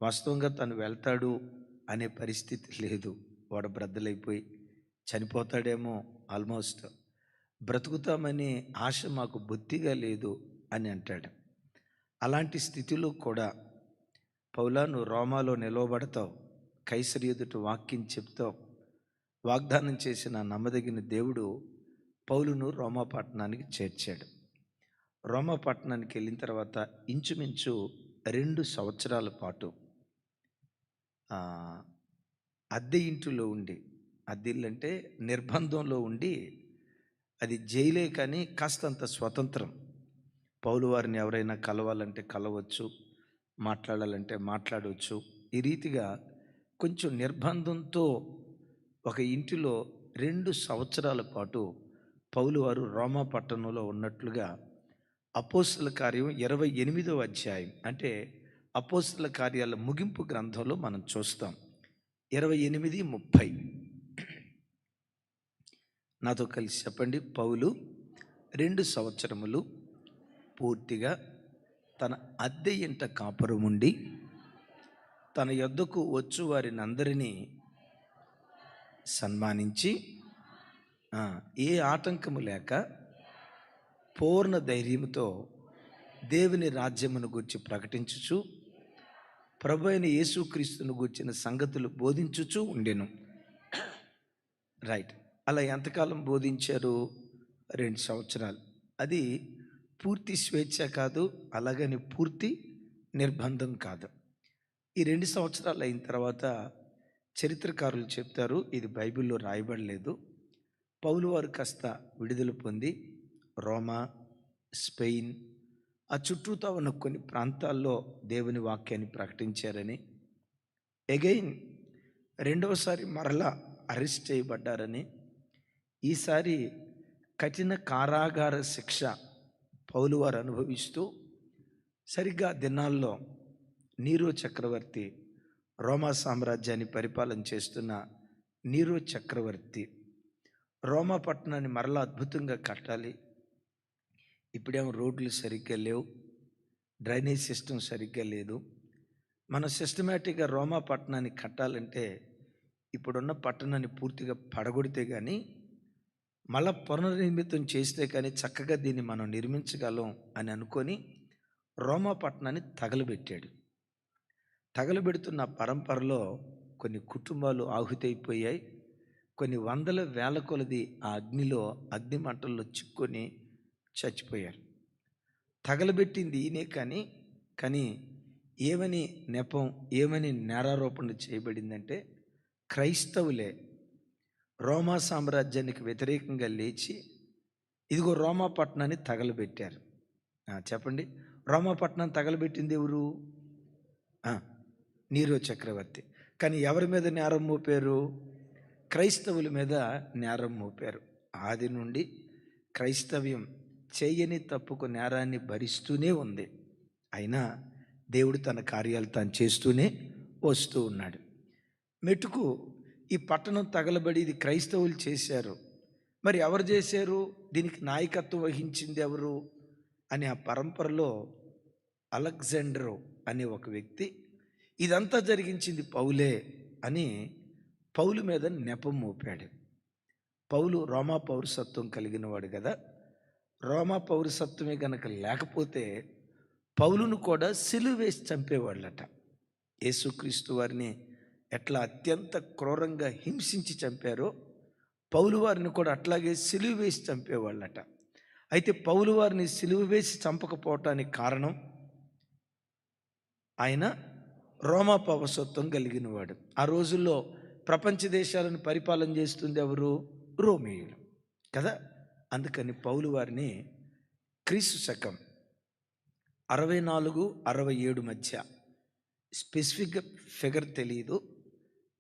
వాస్తవంగా తను వెళ్తాడు అనే పరిస్థితి లేదు. వాడు బ్రద్దలైపోయి చనిపోతాడేమో, ఆల్మోస్ట్ బ్రతుకుతామనే ఆశ మాకు బొత్తిగా లేదు అని అంటాడు. అలాంటి స్థితిలో కూడా పౌలా, నువ్వు రోమాలో నిలవబడతావు, కైసరు ఎదుట వాక్యం చెప్తావు, వాగ్దానం చేసిన నమ్మదగిన దేవుడు పౌలును రోమా పట్టణానికి చేర్చాడు. రోమా పట్టణానికి వెళ్ళిన తర్వాత ఇంచుమించు 2 సంవత్సరాల పాటు ఆ, అద్దె ఇంటిలో ఉండి, అద్దె ఇల్లు అంటే నిర్బంధంలో ఉండి, అది జైలే కానీ కాస్తంత స్వతంత్రం. పౌలు వారిని ఎవరైనా కలవాలంటే కలవచ్చు, మాట్లాడాలంటే మాట్లాడవచ్చు. ఈ రీతిగా కొంచెం నిర్బంధంతో ఒక ఇంటిలో 2 సంవత్సరాల పాటు పౌలు వారు రోమా పట్టణంలో ఉన్నట్లుగా అపోస్తల కార్యం 28వ అధ్యాయం, అంటే అపోస్తల కార్యాల ముగింపు గ్రంథంలో మనం చూస్తాం. 28:30 నాతో కలిసి చెప్పండి. పౌలు 2 సంవత్సరములు పూర్తిగా తన అద్దె ఇంట కాపురం ఉండి, తన యొద్దకు వచ్చు వారిని అందరినీ సన్మానించి, ఏ ఆటంకము లేక పూర్ణ ధైర్యముతో దేవుని రాజ్యమును గూర్చి ప్రకటించుచు, ప్రభు అయిన యేసుక్రీస్తును గూర్చిన సంగతులు బోధించుచు ఉండెను. రైట్. అలా ఎంతకాలం బోధించారు? 2 సంవత్సరాలు. అది పూర్తి స్వేచ్ఛ కాదు, అలాగని పూర్తి నిర్బంధం కాదు. ఈ 2 సంవత్సరాలు అయిన తర్వాత చరిత్రకారులు చెప్తారు, ఇది బైబిల్లో రాయబడలేదు, పౌలు వారు కాస్త విడుదల పొంది రోమా, స్పెయిన్, ఆ చుట్టూతో ఉన్న కొన్ని ప్రాంతాల్లో దేవుని వాక్యాన్ని ప్రకటించారని, అగైన్ రెండవసారి మరలా అరెస్ట్ చేయబడ్డారని, ఈసారి కఠిన కారాగార శిక్ష పౌలు వారు అనుభవిస్తూ, సరిగ్గా దినాల్లో నీరో చక్రవర్తి, రోమా సామ్రాజ్యాన్ని పరిపాలన చేస్తున్న నీరో చక్రవర్తి రోమా పట్టణాన్ని మరలా అద్భుతంగా కట్టాలి. ఇప్పుడేమో రోడ్లు సరిగ్గా లేవు, డ్రైనేజ్ సిస్టమ్ సరిగ్గా లేదు. మనం సిస్టమేటిక్గా రోమా పట్టణాన్ని కట్టాలంటే ఇప్పుడున్న పట్టణాన్ని పూర్తిగా పడగొడితే కానీ, మళ్ళా పునర్నిర్మితం చేస్తే కానీ చక్కగా దీన్ని మనం నిర్మించగలం అని అనుకొని రోమా పట్టణాన్ని తగలబెట్టాడు. తగలబెడుతున్న పరంపరలో కొన్ని కుటుంబాలు ఆహుతైపోయాయి. కొన్ని వందల వేల కొలది ఆ అగ్ని మంటల్లో చిక్కుని చచ్చిపోయారు. తగలబెట్టింది ఈయనే, కానీ ఏమని నెపం, ఏమని నేరారోపణ చేయబడిందంటే, క్రైస్తవులే రోమా సామ్రాజ్యానికి వ్యతిరేకంగా లేచి ఇదిగో రోమా పట్టణాన్ని తగలబెట్టారు. చెప్పండి, రోమా పట్టణాన్ని తగలబెట్టింది ఎవరు? నీరో చక్రవర్తి. కానీ ఎవరి మీద నేరం మోపారు? క్రైస్తవుల మీద నేరం మోపారు. ఆది నుండి క్రైస్తవ్యం చేయని తప్పుకు నేరాన్ని భరిస్తూనే ఉంది. అయినా దేవుడు తన కార్యాలు తాను చేస్తూనే వస్తూ ఉన్నాడు. మెటుకు ఈ పట్టణం తగలబడి ఇది క్రైస్తవులు చేశారు, మరి ఎవరు చేశారు, దీనికి నాయకత్వం వహించింది ఎవరు అని ఆ పరంపరలో అలెగ్జాండర్ అనే ఒక వ్యక్తి, ఇదంతా జరిగించింది పౌలే అని పౌలు మీద నెపం మోపాడు. పౌలు రోమా పౌరసత్వం కలిగిన వాడు కదా. రోమా పౌరసత్వమే గనక లేకపోతే పౌలును కూడా సిలువ వేసి చంపేవాళ్ళట. యేసుక్రీస్తు వారిని ఎట్లా అత్యంత క్రూరంగా హింసించి చంపారో పౌలు వారిని కూడా అట్లాగే సిలువ వేసి చంపేవాళ్ళట. అయితే పౌలు వారిని సిలువ వేసి చంపకపోవటానికి కారణం, ఆయన రోమా పౌరసత్వం కలిగిన వాడు. ఆ రోజుల్లో ప్రపంచ దేశాలను పరిపాలన చేస్తుంది ఎవరు? రోమీయులు కదా. అందుకని పౌలు వారిని క్రీస్తు శకం 64-67 మధ్య, స్పెసిఫిక్ ఫిగర్ తెలియదు,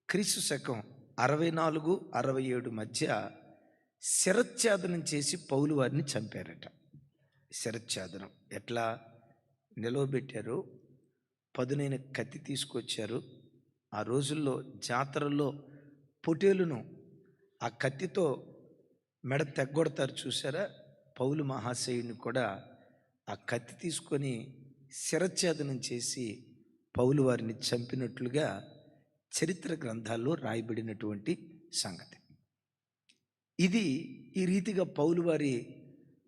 క్రీస్తు శకం 64-67 మధ్య శిరచ్ఛేదనం చేసి పౌలు వారిని చంపారట. శిరచ్ఛేదనం ఎట్లా నిలవబెట్టారు? పదునైన కత్తి తీసుకొచ్చారు. ఆ రోజుల్లో జాతరలో పొటేలును ఆ కత్తితో మెడ తెగ్గొడతారు చూసారా. పౌలు మహాశయుని కూడా ఆ కత్తి తీసుకొని శిరచ్ఛేదనం చేసి పౌలు వారిని చంపినట్లుగా చరిత్ర గ్రంథాల్లో రాయబడినటువంటి సంగతి. ఇది ఈ రీతిగా పౌలు వారి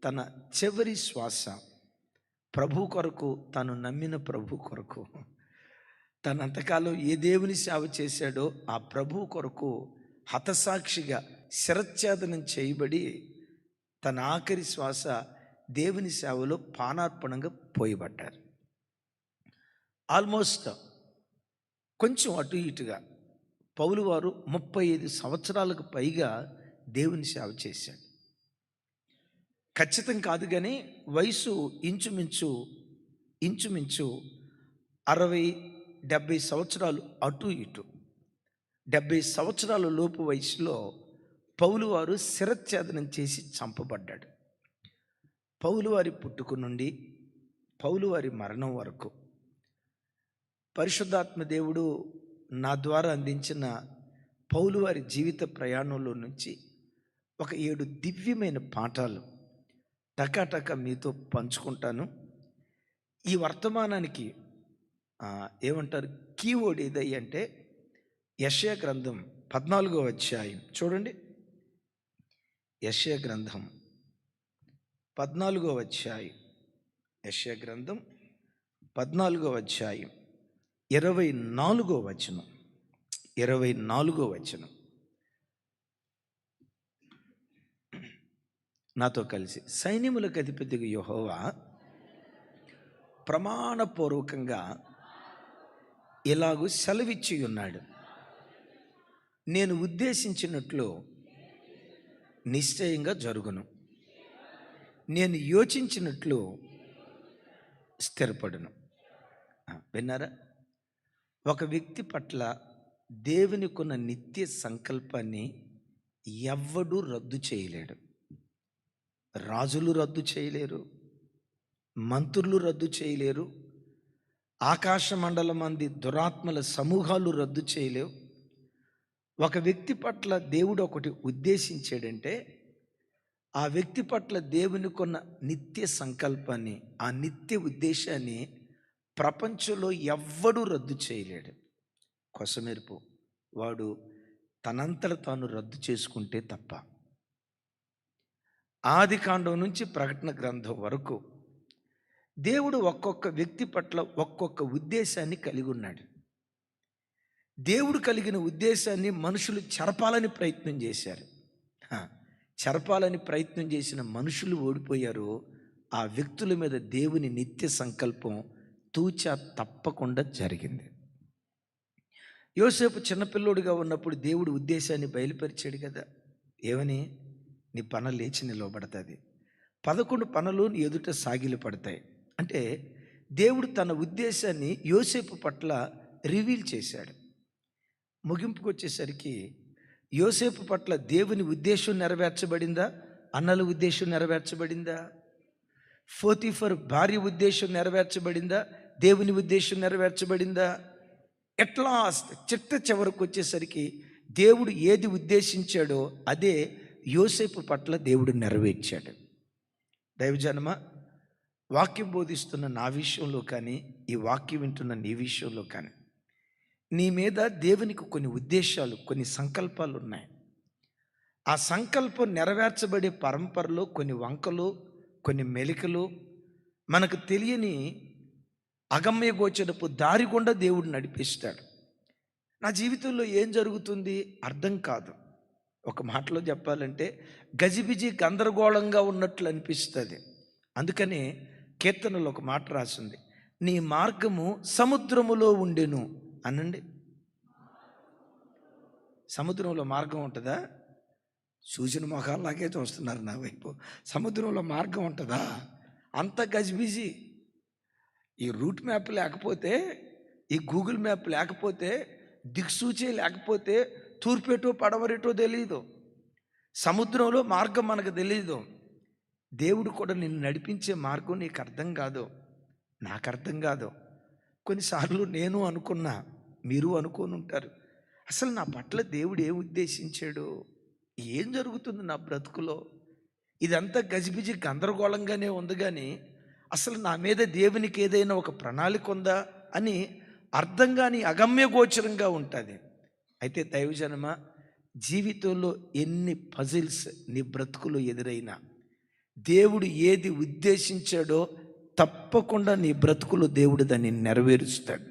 తన చివరి శ్వాస ప్రభు కొరకు, తాను నమ్మిన ప్రభు కొరకు, తనంతకాలం ఏ దేవుని సేవ చేశాడో ఆ ప్రభు కొరకు హతసాక్షిగా శిరచ్ఛేదనం చేయబడి తన ఆఖరి శ్వాస దేవుని సేవలో పానార్పణంగా పోయబడ్డారు. ఆల్మోస్ట్ కొంచెం అటు ఇటుగా పౌలు వారు 35 సంవత్సరాలకు పైగా దేవుని సేవ చేశాడు. ఖచ్చితం కాదు కానీ వయసు ఇంచుమించు 60-70 సంవత్సరాలు అటు ఇటు. 70 సంవత్సరాల లోపు వయసులో పౌలు వారు శిరచ్ఛేదనం చేసి చంపబడ్డాడు. పౌలు వారి పుట్టుక నుండి పౌలు వారి మరణం వరకు పరిశుద్ధాత్మ దేవుడు నా ద్వారా అందించిన పౌలు వారి జీవిత ప్రయాణంలో నుంచి ఒక 7 దివ్యమైన పాఠాలు టకాటక మీతో పంచుకుంటాను. ఈ వర్తమానానికి ఏమంటారు కీవర్డ్ ఏదయ్యి అంటే యెషయా గ్రంథం 14వ అధ్యాయం చూడండి. యెషయా గ్రంథం 14వ అధ్యాయం, యెషయా గ్రంథం 14వ అధ్యాయం 24వ వచనం. 24వ వచనం నాతో కలిసి. సైన్యములకు అధిపతిగా యెహోవా ప్రమాణపూర్వకంగా ఇలాగూ సెలవిచ్చి ఉన్నాడు, నేను ఉద్దేశించినట్లు నిశ్చయంగా జరుగును, నేను యోచించినట్లు స్థిరపడును. విన్నారా? ఒక వ్యక్తి పట్ల దేవునికున్న నిత్య సంకల్పాన్ని ఎవ్వడూ రద్దు చేయలేడు. రాజులు రద్దు చేయలేరు, మంత్రులు రద్దు చేయలేరు, ఆకాశ మండలం మంది దురాత్మల సమూహాలు రద్దు చేయలేవు. ఒక వ్యక్తి పట్ల దేవుడు ఒకటి ఉద్దేశించాడంటే ఆ వ్యక్తి పట్ల దేవునికున్న నిత్య సంకల్పాన్ని, ఆ నిత్య ఉద్దేశాన్ని ప్రపంచంలో ఎవ్వడూ రద్దు చేయలేడు. కొసమెరుపు వాడు తనంతట తాను రద్దు చేసుకుంటే తప్ప. ఆది కాండం నుంచి ప్రకటన గ్రంథం వరకు దేవుడు ఒక్కొక్క వ్యక్తి పట్ల ఒక్కొక్క ఉద్దేశాన్ని కలిగి ఉన్నాడు. దేవుడు కలిగిన ఉద్దేశాన్ని మనుషులు చెరపాలని ప్రయత్నం చేశారు. చెరపాలని ప్రయత్నం చేసిన మనుషులు ఓడిపోయారు. ఆ వ్యక్తుల మీద దేవుని నిత్య సంకల్పం తూచా తప్పకుండా జరిగింది. యోసేపు చిన్నపిల్లోడుగా ఉన్నప్పుడు దేవుడు ఉద్దేశాన్ని బయలుపరిచాడు కదా. ఏమని? నీ పన లేచి నిలవబడుతుంది, 11 పనులు నీ ఎదుట సాగిలు పడతాయి అంటే దేవుడు తన ఉద్దేశాన్ని యోసేపు పట్ల రివీల్ చేశాడు. ముగింపుకు వచ్చేసరికి యోసేపు పట్ల దేవుని ఉద్దేశం నెరవేర్చబడిందా? అన్నల ఉద్దేశం నెరవేర్చబడిందా? పోతీఫర్ భార్య ఉద్దేశం నెరవేర్చబడిందా? దేవుని ఉద్దేశం నెరవేర్చబడిందా? ఎట్లా చిట్ట చివరకు వచ్చేసరికి దేవుడు ఏది ఉద్దేశించాడో అదే యోసేపు పట్ల దేవుడు నెరవేర్చాడు. దైవజనమ, వాక్యం బోధిస్తున్న నా విషయంలో కానీ, ఈ వాక్యం వింటున్న నీ విషయంలో కానీ, నీ మీద దేవునికి కొన్ని ఉద్దేశాలు, కొన్ని సంకల్పాలు ఉన్నాయి. ఆ సంకల్పం నెరవేర్చబడే పరంపరలో కొన్ని వంకలు, కొన్ని మెలికలు, మనకు తెలియని అగమ్య గోచరపు దారి గుండా దేవుడు నడిపిస్తాడు. నా జీవితంలో ఏం జరుగుతుంది అర్థం కాదు. ఒక మాటలో చెప్పాలంటే గజిబిజి గందరగోళంగా ఉన్నట్లు అనిపిస్తుంది. అందుకని కీర్తనలో ఒక మాట రాసింది, నీ మార్గము సముద్రములో ఉండెను అనండి. సముద్రంలో మార్గం ఉంటుందా? సూచన మొఖాల్లాగే చూస్తున్నారు నా వైపు. సముద్రంలో మార్గం ఉంటుందా? అంత గజిబిజి. ఈ రూట్ మ్యాప్ లేకపోతే, ఈ గూగుల్ మ్యాప్ లేకపోతే, దిక్సూచి లేకపోతే తూర్పేటో పడవరేటో తెలియదు. సముద్రంలో మార్గం మనకు తెలియదు. దేవుడు కూడా నిన్ను నడిపించే మార్గం నీకు అర్థం కాదు, నాకు అర్థం కాదు. కొన్నిసార్లు నేను అనుకున్నా, మీరు అనుకొని ఉంటారు, అసలు నా పట్ల దేవుడు ఏం ఉద్దేశించాడు, ఏం జరుగుతుంది నా బ్రతుకులో, ఇదంతా గజిబిజి గందరగోళంగానే ఉంది, కానీ అసలు నా మీద దేవునికి ఏదైనా ఒక ప్రణాళిక ఉందా అని అర్థం కాని అగమ్య గోచరంగా ఉంటుంది. అయితే దైవజనమా, జీవితంలో ఎన్ని పజిల్స్ నీ బ్రతుకులు ఎదురైనా దేవుడు ఏది ఉద్దేశించాడో తప్పకుండా నీ బ్రతుకులో దేవుడు దాన్ని నెరవేరుస్తాడు.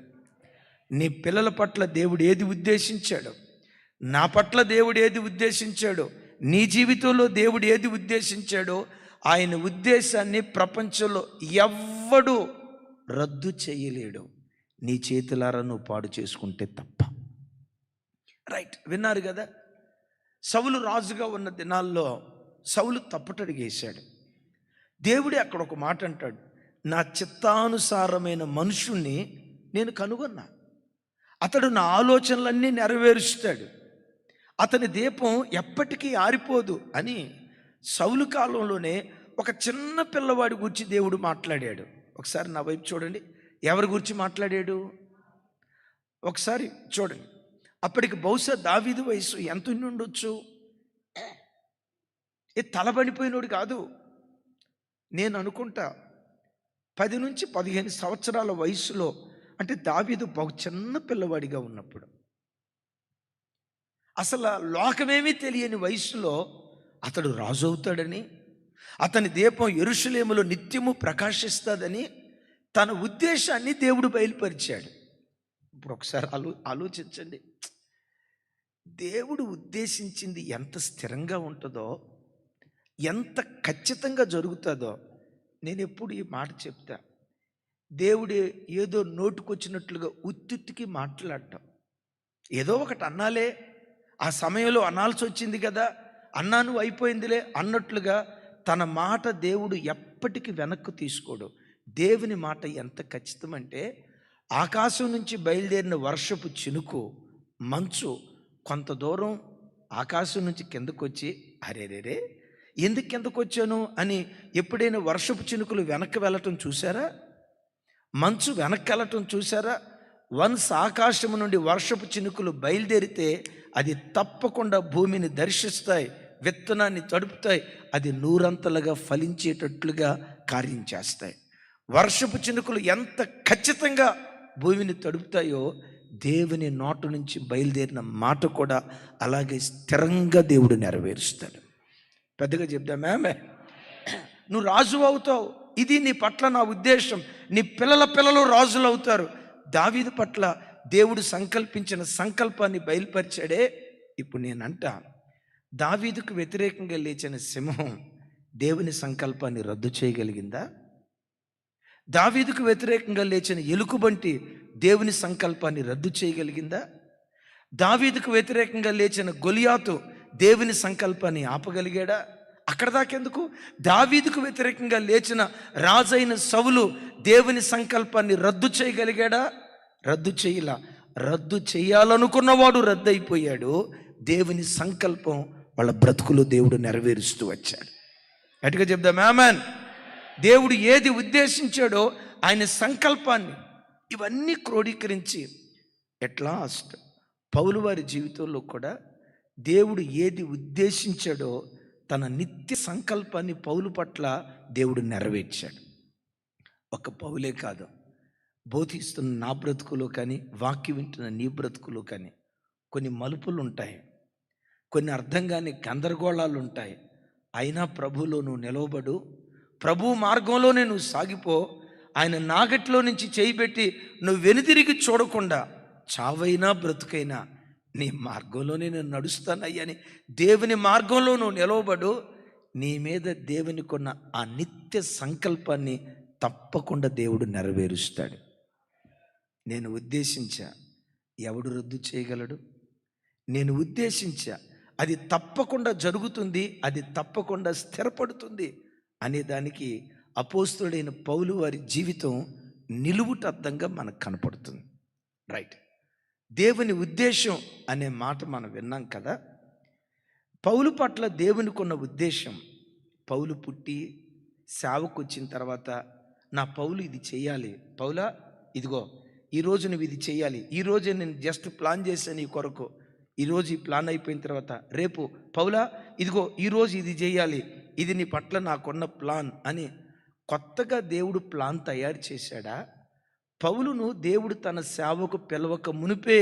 నీ పిల్లల పట్ల దేవుడు ఏది ఉద్దేశించాడో, నా పట్ల దేవుడు ఏది ఉద్దేశించాడో, నీ జీవితంలో దేవుడు ఏది ఉద్దేశించాడో ఆయన ఉద్దేశాన్ని ప్రపంచంలో ఎవ్వడు రద్దు చేయలేడు. నీ చేతులారా నువ్వు పాడు చేసుకుంటే తప్ప. రైట్, విన్నారు కదా. సౌలు రాజుగా ఉన్న దినాల్లో సౌలు తప్పటడిగేశాడు. దేవుడే అక్కడ ఒక మాట అంటాడు, నా చిత్తానుసారమైన మనుషుణ్ణి నేను కనుగొన్నా, అతడు నా ఆలోచనలన్నీ నెరవేరుస్తాడు, అతని దీపం ఎప్పటికీ ఆరిపోదు అని సౌలు కాలంలోనే ఒక చిన్న పిల్లవాడి గురించి దేవుడు మాట్లాడాడు. ఒకసారి నా వైపు చూడండి, ఎవరి గురించి మాట్లాడాడు ఒకసారి చూడండి. అప్పటికి బహుశా దావీదు వయసు ఎంత ఉండొచ్చు, తలబడిపోయినోడు కాదు. నేను అనుకుంటా 10 నుంచి 15 సంవత్సరాల వయసులో, అంటే దావీదు బహు చిన్న పిల్లవాడిగా ఉన్నప్పుడు, అసలు లోకమేమీ తెలియని వయసులో అతడు రాజు అవుతాడని, అతని దీపం యెరూషలేములో నిత్యము ప్రకాశిస్తుందని తన ఉద్దేశాన్ని దేవుడు బయలుపరిచాడు. ఇప్పుడు ఒకసారి ఆలోచించండి, దేవుడు ఉద్దేశించింది ఎంత స్థిరంగా ఉంటుందో, ఎంత ఖచ్చితంగా జరుగుతుందో. నేను ఎప్పుడు ఈ మాట చెప్తా, దేవుడు ఏదో నోటుకొచ్చినట్లుగా ఉత్తుత్తికి మాట్లాడటం, ఏదో ఒకటి అన్నాలే, ఆ సమయంలో అనాల్సి వచ్చింది కదా, అన్నాను అయిపోయిందిలే అన్నట్లుగా తన మాట దేవుడు ఎప్పటికీ వెనక్కు తీసుకోడు. దేవుని మాట ఎంత ఖచ్చితమంటే, ఆకాశం నుంచి బయలుదేరిన వర్షపు చినుకు మంచు కొంత దూరం ఆకాశం నుంచి కిందకు వచ్చి, అరేరేరే ఎందుకు కిందకు వచ్చాను అని ఎప్పుడైనా వర్షపు చినుకులు వెనక్కి వెళ్ళటం చూసారా? మంచు వెనక్కి వెళ్ళటం చూసారా? వన్స్ ఆకాశం నుండి వర్షపు చినుకులు బయలుదేరితే అది తప్పకుండా భూమిని దర్శిస్తాయి, విత్తనాన్ని తడుపుతాయి, అది నూరంతలుగా ఫలించేటట్లుగా కార్యం చేస్తాయి. వర్షపు చినుకులు ఎంత ఖచ్చితంగా భూమిని తడుపుతాయో, దేవుని నోటు నుంచి బయలుదేరిన మాట కూడా అలాగే స్థిరంగా దేవుడు నెరవేరుస్తాడు. పెద్దగా చెప్దామే, నువ్వు రాజు అవుతావు, ఇది నీ పట్ల నా ఉద్దేశం. నీ పిల్లలు రాజులు అవుతారు. దావీదు పట్ల దేవుడు సంకల్పించిన సంకల్పాన్ని బయలుపరిచాడే. ఇప్పుడు నేనంట, దావీదుకు వ్యతిరేకంగా లేచిన సింహం దేవుని సంకల్పాన్ని రద్దు చేయగలిగిందా? దావీదుకు వ్యతిరేకంగా లేచిన ఎలుకబంటి దేవుని సంకల్పాన్ని రద్దు చేయగలిగిందా? దావీదుకు వ్యతిరేకంగా లేచిన గొలియాతు దేవుని సంకల్పాన్ని ఆపగలిగాడా? అక్కడ దాకెందుకు, దావీదుకు వ్యతిరేకంగా లేచిన రాజైన సౌలు దేవుని సంకల్పాన్ని రద్దు చేయగలిగాడా? రద్దు చేయలా. రద్దు చేయాలనుకున్నవాడు రద్దయిపోయాడు. దేవుని సంకల్పం వాళ్ళ బ్రతుకులు దేవుడు నెరవేరుస్తూ వచ్చాడు. గట్టిగా చెప్దాం ఆమేన్. దేవుడు ఏది ఉద్దేశించాడో ఆయన సంకల్పాన్ని ఇవన్నీ క్రోడీకరించి ఎట్ లాస్ట్ పౌలు వారి జీవితంలో కూడా దేవుడు ఏది ఉద్దేశించాడో తన నిత్య సంకల్పాన్ని పౌలు పట్ల దేవుడు నెరవేర్చాడు. ఒక పౌలే కాదు, బోధిస్తున్న నా బ్రతుకులో కానీ, వాక్యం వింటున్న నీ బ్రతుకులో కానీ కొన్ని మలుపులు ఉంటాయి, కొన్ని అర్థం కాని గందరగోళాలు ఉంటాయి. అయినా ప్రభువులో నువ్వు నిలవబడు, ప్రభు మార్గంలోనే నువ్వు సాగిపో. ఆయన నాగట్లో నుంచి చేయిబెట్టి నువ్వు వెనుతిరిగి చూడకుండా చావైనా బ్రతుకైనా నీ మార్గంలోనే నేను నడుస్తానయ్యని దేవుని మార్గంలో నువ్వు నిలవబడు. నీ మీద దేవునికున్న ఆ నిత్య సంకల్పాన్ని తప్పకుండా దేవుడు నెరవేరుస్తాడు. నేను ఉద్దేశించా, ఎవడు రద్దు చేయగలడు? నేను ఉద్దేశించా, అది తప్పకుండా జరుగుతుంది, అది తప్పకుండా స్థిరపడుతుంది అనే దానికి అపోస్తుడైన పౌలు వారి జీవితం నిలువుటద్దంగా మనకు కనపడుతుంది. రైట్, దేవుని ఉద్దేశం అనే మాట మనం విన్నాం కదా. పౌలు పట్ల దేవునికి ఉన్న ఉద్దేశం, పౌలు పుట్టి సేవకు వచ్చిన తర్వాత నా పౌలు ఇది చేయాలి, పౌలా ఇదిగో ఈరోజు నువ్వు ఇది చేయాలి, ఈరోజు నేను జస్ట్ ప్లాన్ చేశాను ఈ కొరకు, ఈరోజు ఈ ప్లాన్ అయిపోయిన తర్వాత రేపు పౌలా ఇదిగో ఈరోజు ఇది చేయాలి, ఇది నీ పట్ల నాకున్న ప్లాన్ అని కొత్తగా దేవుడు ప్లాన్ తయారు చేశాడా? పౌలును దేవుడు తన సేవకు పిలవక మునిపే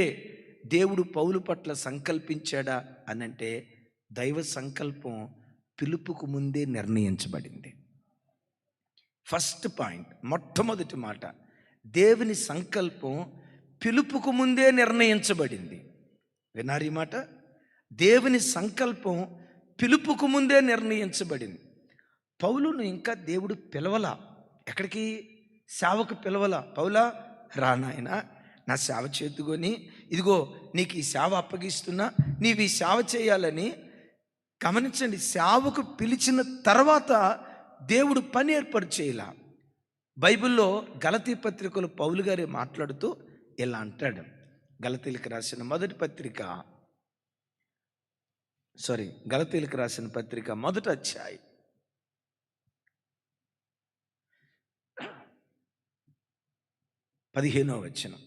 దేవుడు పౌలు పట్ల సంకల్పించాడా అనంటే దైవ సంకల్పం పిలుపుకు ముందే నిర్ణయించబడింది. ఫస్ట్ పాయింట్, మొట్టమొదటి మాట, దేవుని సంకల్పం పిలుపుకు ముందే నిర్ణయించబడింది. వినారు ఈ మాట? దేవుని సంకల్పం పిలుపుకు ముందే నిర్ణయించబడింది. పౌలును ఇంకా దేవుడు పిలవలా. ఎక్కడికి? సేవకు పిలవలా. పౌలా రా నాయనా, నా సేవ చేతుకొని ఇదిగో నీకు ఈ సేవ అప్పగిస్తున్నా, నీవు ఈ సేవ చేయాలని. గమనించండి, సేవకు పిలిచిన తర్వాత దేవుడు పని ఏర్పాటు చేయాల. బైబిల్లో గలతీ పత్రికలు పౌలు గారే మాట్లాడుతూ ఇలా అంటాడు. గలతీలకు రాసిన పత్రిక మొదటి అధ్యాయం 15వ వచనం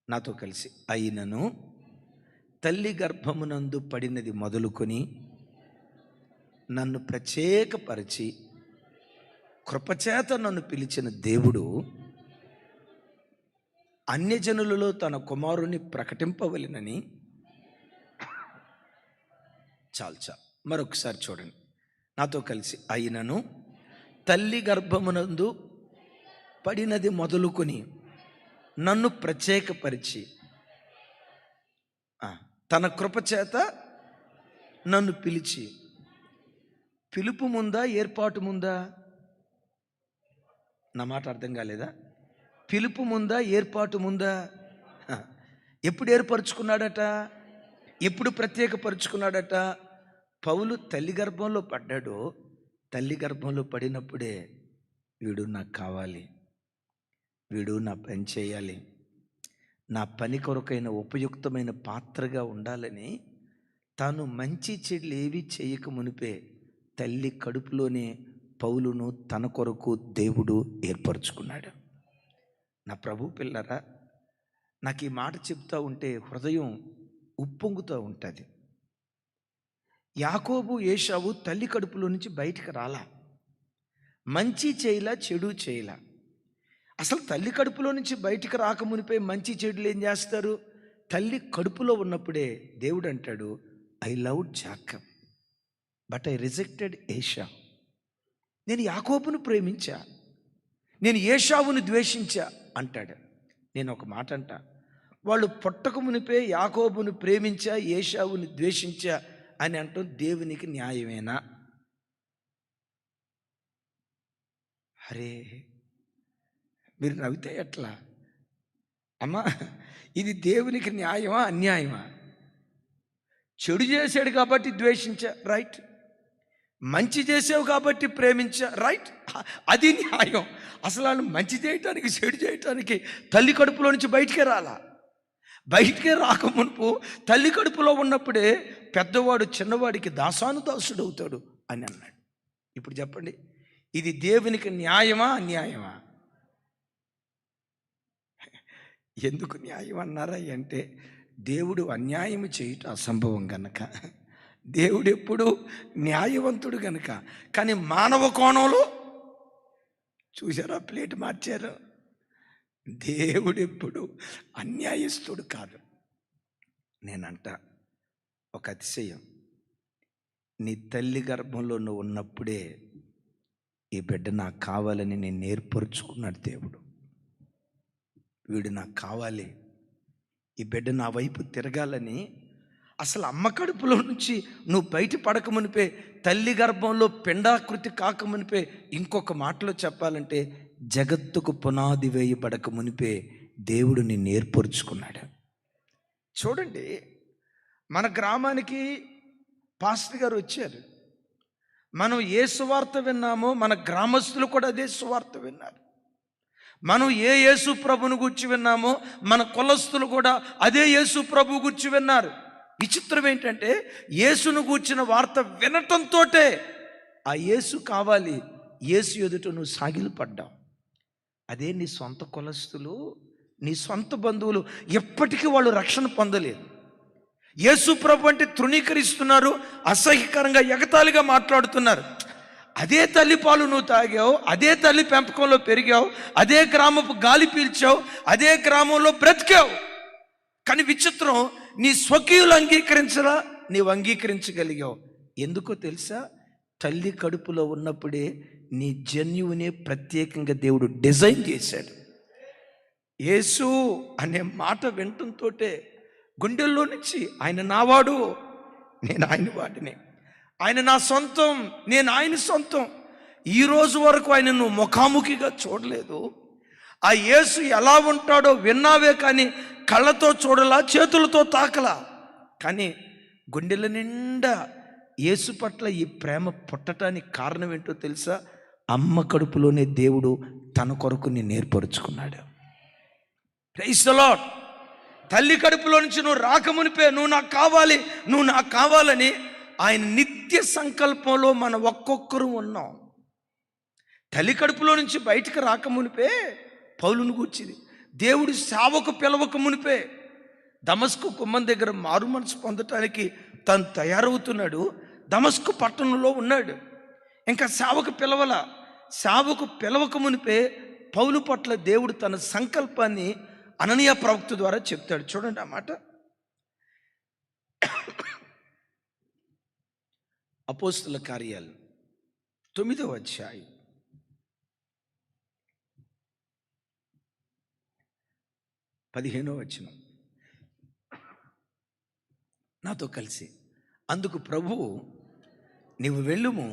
నాతో కలిసి, అయినను తల్లి గర్భమునందు పడినది మొదలుకొని నన్ను ప్రత్యేకపరిచి కృపచేత నన్ను పిలిచిన దేవుడు అన్యజనులలో తన కుమారుని ప్రకటింపవలెనని. చాలు. మరొకసారి చూడండి నాతో కలిసి, అయినను తల్లి గర్భమునందు పడినది మొదలుకొని నన్ను ప్రత్యేకపరిచి తన కృపచేత నన్ను పిలిచి. పిలుపు ముందా, ఏర్పాటు ముందా? నా మాట అర్థం కాలేదా? పిలుపు ముందా, ఏర్పాటు ముందా? ఎప్పుడు ఏర్పరచుకున్నాడట? ఎప్పుడు ప్రత్యేకపరుచుకున్నాడట? పౌలు తల్లి గర్భంలో పడ్డాడో, తల్లి గర్భంలో పడినప్పుడే వీడు నాకు కావాలి, వీడు నా పని చేయాలి, నా పని కొరకైన ఉపయుక్తమైన పాత్రగా ఉండాలని తాను మంచి చెడులు ఏవి చేయక మునిపే తల్లి కడుపులోనే పౌలును తన కొరకు దేవుడు ఏర్పరచుకున్నాడు. నా ప్రభు పిల్లరా, నాకు ఈ మాట చెప్తా ఉంటే హృదయం ఉప్పొంగుతూ ఉంటుంది. యాకోబు, ఏశావు తల్లి కడుపులో నుంచి బయటికి రాలా. మంచి చేయలా, చెడు చేయలా. అసలు తల్లి కడుపులో నుంచి బయటికి రాకమునిపై మంచి చెడులు ఏం చేస్తారు? తల్లి కడుపులో ఉన్నప్పుడే దేవుడు అంటాడు, I love Jacob but I rejected Esau. నేను యాకోబును ప్రేమించా, నేను ఏషావును ద్వేషించా అంటాడు. నేను ఒక మాట అంట, వాళ్ళు పుట్టక మునిపే యాకోబును ప్రేమించా, ఏషావును ద్వేషించా అని అంటాం దేవునికి న్యాయమేనా? అరే, మీరు నవ్వితే ఎట్లా అమ్మా? ఇది దేవునికి న్యాయమా, అన్యాయమా? చెడు చేశాడు కాబట్టి ద్వేషించా, రైట్. మంచి చేసావు కాబట్టి ప్రేమించా, రైట్. అది న్యాయం. అసలు వాళ్ళు మంచి చేయటానికి, చెడు చేయటానికి తల్లి కడుపులో నుంచి బయటికే రాలా. బయటికే రాకమునుపు తల్లి కడుపులో ఉన్నప్పుడే పెద్దవాడు చిన్నవాడికి దాసానుదాసుడు అవుతాడు అని అన్నాడు. ఇప్పుడు చెప్పండి, ఇది దేవునికి న్యాయమా, అన్యాయమా? ఎందుకు న్యాయం అన్నారా అంటే, దేవుడు అన్యాయం చేయటం అసంభవం గనక, దేవుడు ఎప్పుడు న్యాయవంతుడు గనక. కానీ మానవ కోణంలో చూసారా, ప్లేట్ మార్చారు. దేవుడు ఎప్పుడు అన్యాయస్తుడు కాదు. నేనంట ఒక అతిశయం, నీ తల్లి గర్భంలో నువ్వు ఉన్నప్పుడే ఈ బిడ్డ నాకు కావాలని నేను ఏర్పరచుకున్నాడు దేవుడు. వీడు నాకు కావాలి, ఈ బిడ్డ నా వైపు తిరగాలని. అసలు అమ్మ కడుపులో నుంచి నువ్వు బయట పడకమునిపే, తల్లి గర్భంలో పిండాకృతి కాకమునిపే, ఇంకొక మాటలో చెప్పాలంటే జగత్తుకు పునాది వేయబడక మునిపే దేవుడు నిన్ను ఏర్పరుచుకున్నాడు. చూడండి, మన గ్రామానికి పాస్టర్ గారు వచ్చారు. మనం ఏ సువార్త విన్నామో మన గ్రామస్తులు కూడా అదే సువార్త విన్నారు. మనం ఏ యేసు ప్రభుని గురించి విన్నామో మన కులస్తులు కూడా అదే యేసు ప్రభు గురించి విన్నారు. విచిత్రం ఏంటంటే, యేసును గూర్చిన వార్త వినటంతో ఆ యేసు కావాలి, యేసు ఎదుట నువ్వు సాగిలపడ్డావు. అదే నీ సొంత కులస్తులు, నీ సొంత బంధువులు ఎప్పటికీ వాళ్ళు రక్షణ పొందలేదు. యేసు ప్రభు అంటే తృణీకరిస్తున్నారు, అసహ్యకరంగా ఎగతాళిగా మాట్లాడుతున్నారు. అదే తల్లి పాలు నువ్వు తాగావు, అదే తల్లి పెంపకంలో పెరిగావు, అదే గ్రామపు గాలి పీల్చావు, అదే గ్రామంలో బ్రతికావు. కానీ విచిత్రం, నీ స్వకీయులు అంగీకరించరా, నీవు అంగీకరించగలిగావు. ఎందుకో తెలుసా? తల్లి కడుపులో ఉన్నప్పుడే నీ జన్యువునే ప్రత్యేకంగా దేవుడు డిజైన్ చేశాడు. యేసు అనే మాట వింటంతో గుండెల్లో నుంచి ఆయన నావాడు, నేను ఆయన వాడిని, ఆయన నా సొంతం, నేను ఆయన సొంతం. ఈరోజు వరకు ఆయన నువ్వు ముఖాముఖిగా చూడలేదు. ఆ యేసు ఎలా ఉంటాడో విన్నావే కానీ కళ్ళతో చూడలా, చేతులతో తాకలా. కానీ గుండెల నిండా యేసు పట్ల ఈ ప్రేమ పుట్టడానికి కారణం ఏంటో తెలుసా? అమ్మ కడుపులోనే దేవుడు తన కొరకు నేను ఏర్పరుచుకున్నాడు. Praise the lord. తల్లి కడుపులో నుంచి నువ్వు రాకమునిపే నువ్వు నాకు కావాలి, నువ్వు నాకు కావాలని ఆయన నిత్య సంకల్పంలో మన ఒక్కొక్కరు ఉన్నాం. తల్లి కడుపులో నుంచి బయటకు రాకమునిపే పౌలును కూర్చింది దేవుడు సేవకు పిలవక మునిపే దమస్కు కుమ్మం దగ్గర మారు మనసు పొందటానికి తను తయారవుతున్నాడు. దమస్కు పట్టణంలో ఉన్నాడు. ఇంకా సేవకు పిలవక మునిపే పౌలు పట్ల దేవుడు తన సంకల్పాన్ని అననీయ ప్రవక్త ద్వారా చెప్తాడు. చూడండి ఆ మాట. అపోస్తుల కార్యాలు 9వ అధ్యాయం 15వ వచనం. నాతో కలిసి, అందుకు ప్రభువు, నీవు వెళ్ళుము,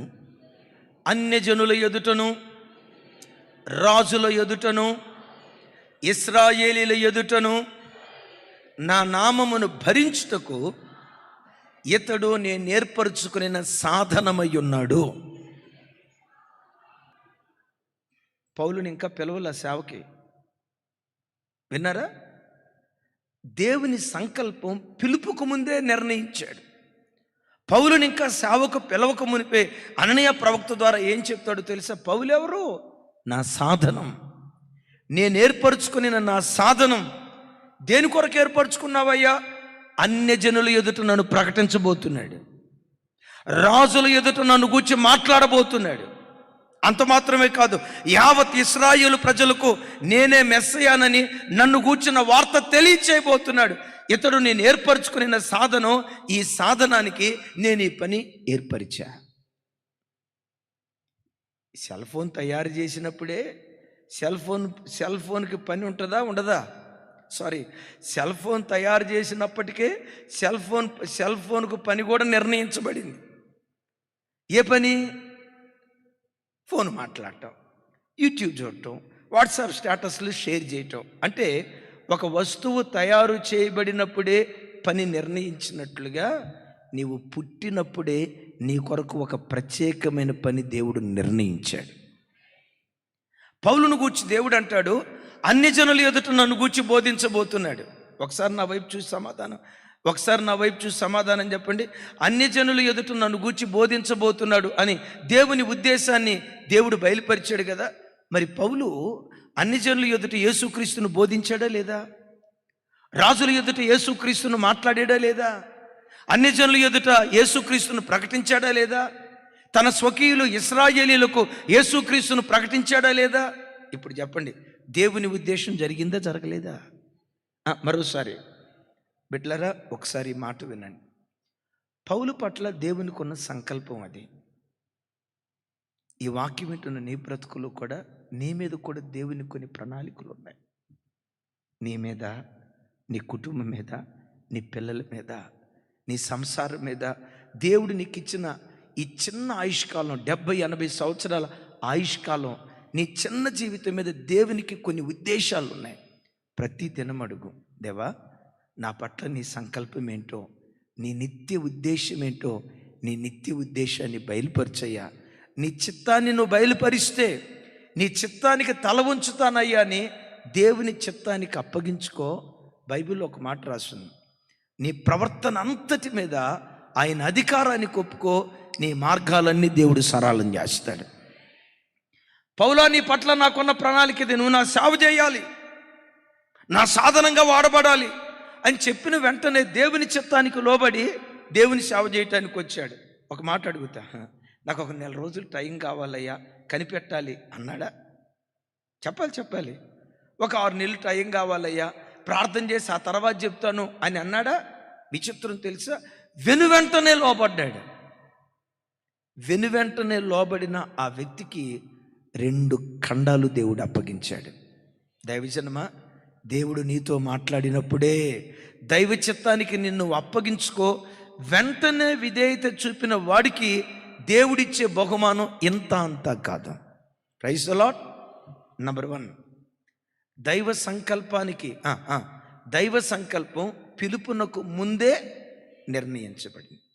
అన్యజనుల ఎదుటను రాజుల ఎదుటను ఇశ్రాయేలీల ఎదుటను నా నామమును భరించుటకు ఇతడు నేను ఏర్పరచుకున్న సాధనమై ఉన్నాడు. పౌలుని ఇంకా పిలవల సేవకి. విన్నారా? దేవుని సంకల్పం పిలుపుకు ముందే నిర్ణయించాడు. పౌలుని ఇంకా సేవకు పిలవక మునిపే అననీయ ప్రవక్త ద్వారా ఏం చెప్తాడో తెలుసా? పౌలు ఎవరు? నా సాధనం, నేను ఏర్పరచుకుని నా సాధనం. దేని కొరకు ఏర్పరచుకున్నావయ్యా? అన్యజనుల ఎదుట నన్ను ప్రకటించబోతున్నాడు, రాజుల ఎదుట నన్ను గూర్చి మాట్లాడబోతున్నాడు. అంత మాత్రమే కాదు, యావత్ ఇశ్రాయేలు ప్రజలకు నేనే మెస్సయానని నన్ను గూర్చిన వార్త తెలియచేయబోతున్నాడు. ఇతడు నేను ఏర్పరచుకున్న సాధనం. ఈ సాధనానికి నేను ఈ పని ఏర్పరిచా. సెల్ ఫోన్ తయారు చేసినప్పుడే సెల్ ఫోన్కి పని ఉంటుందా ఉండదా? సెల్ ఫోన్ తయారు చేసినప్పటికే సెల్ ఫోన్కు పని కూడా నిర్ణయించబడింది. ఏ పని? ఫోన్ మాట్లాడటం, యూట్యూబ్ చూడటం, వాట్సాప్ స్టేటస్లు షేర్ చేయటం. అంటే ఒక వస్తువు తయారు చేయబడినప్పుడే పని నిర్ణయించినట్లుగా నీవు పుట్టినప్పుడే నీ కొరకు ఒక ప్రత్యేకమైన పని దేవుడు నిర్ణయించాడు. పౌలును గూర్చి దేవుడు అంటాడు, అన్యజనుల ఎదుట నన్ను గూర్చి బోధించబోతున్నాడు. ఒకసారి నా వైపు చూసి సమాధానం చెప్పండి. అన్యజనుల ఎదుట నన్ను గూర్చి బోధించబోతున్నాడు అని దేవుని ఉద్దేశాన్ని దేవుడు బయలుపరిచాడు కదా. మరి పౌలు అన్యజనుల ఎదుట యేసుక్రీస్తును బోధించాడా లేదా? రాజుల ఎదుట యేసుక్రీస్తును మాట్లాడాడా లేదా? అన్యజనుల ఎదుట యేసుక్రీస్తును ప్రకటించాడా లేదా? తన స్వకీయులు ఇశ్రాయేలీలకు యేసుక్రీస్తును ప్రకటించాడా లేదా? ఇప్పుడు చెప్పండి, దేవుని ఉద్దేశం జరిగిందా జరగలేదా? మరోసారి బిడ్డలారా, ఒకసారి మాట వినండి. పౌలు పట్ల దేవునికి ఉన్న సంకల్పం అది. ఈ వాక్యం వింటున్న నీ బ్రతుకులు కూడా, నీ మీద కూడా దేవుని కొన్ని ప్రణాళికలు ఉన్నాయి. నీ మీద, నీ కుటుంబం మీద, నీ పిల్లల మీద, నీ సంసారం మీద దేవుడు నీకు ఇచ్చిన ఈ చిన్న ఆయుష్కాలం, 70-80 సంవత్సరాల ఆయుష్కాలం, నీ చిన్న జీవితం మీద దేవునికి కొన్ని ఉద్దేశాలు ఉన్నాయి. ప్రతి దినం అడుగు, దేవా నా పట్ల నీ సంకల్పం ఏంటో, నీ నిత్య ఉద్దేశం ఏంటో, నీ నిత్య ఉద్దేశాన్ని బయలుపరిచయ్యా. నీ చిత్తాన్ని నువ్వు బయలుపరిస్తే నీ చిత్తానికి తల ఉంచుతానయ్యా అని దేవుని చిత్తానికి అప్పగించుకో. బైబిల్లో ఒక మాట రాస్తుంది, నీ ప్రవర్తన అంతటి మీద ఆయన అధికారానికి ఒప్పుకో, నీ మార్గాలన్నీ దేవుడు సరళం చేస్తాడు. పౌలా, నీ పట్ల నాకున్న ప్రణాళిక ఇది, నువ్వు నా సేవ చేయాలి, నా సాధనంగా వాడబడాలి అని చెప్పిన వెంటనే దేవుని చిత్తానికి లోబడి దేవుని సేవ చేయటానికి వచ్చాడు. ఒక మాట అడుగుతా, నాకు ఒక 1 నెల రోజులు టైం కావాలయ్యా, కనిపెట్టాలి అన్నాడా? చెప్పాలి. ఒక 6 నెలలు టైం కావాలయ్యా, ప్రార్థన చేసి ఆ తర్వాత చెప్తాను అని అన్నాడా? విచిత్రం తెలుసా, వెనువెంటనే లోబడిన ఆ వ్యక్తికి 2 ఖండాలు దేవుడు అప్పగించాడు. దైవజనమా, దేవుడు నీతో మాట్లాడినప్పుడే దైవ చిత్తానికి నిన్ను అప్పగించుకో. వెంటనే విధేయత చూపిన వాడికి దేవుడిచ్చే బహుమానం ఇంత అంతా కాదు. Praise the lord. నంబర్ 1, దైవ సంకల్పం పిలుపునకు ముందే నిర్ణయించబడింది.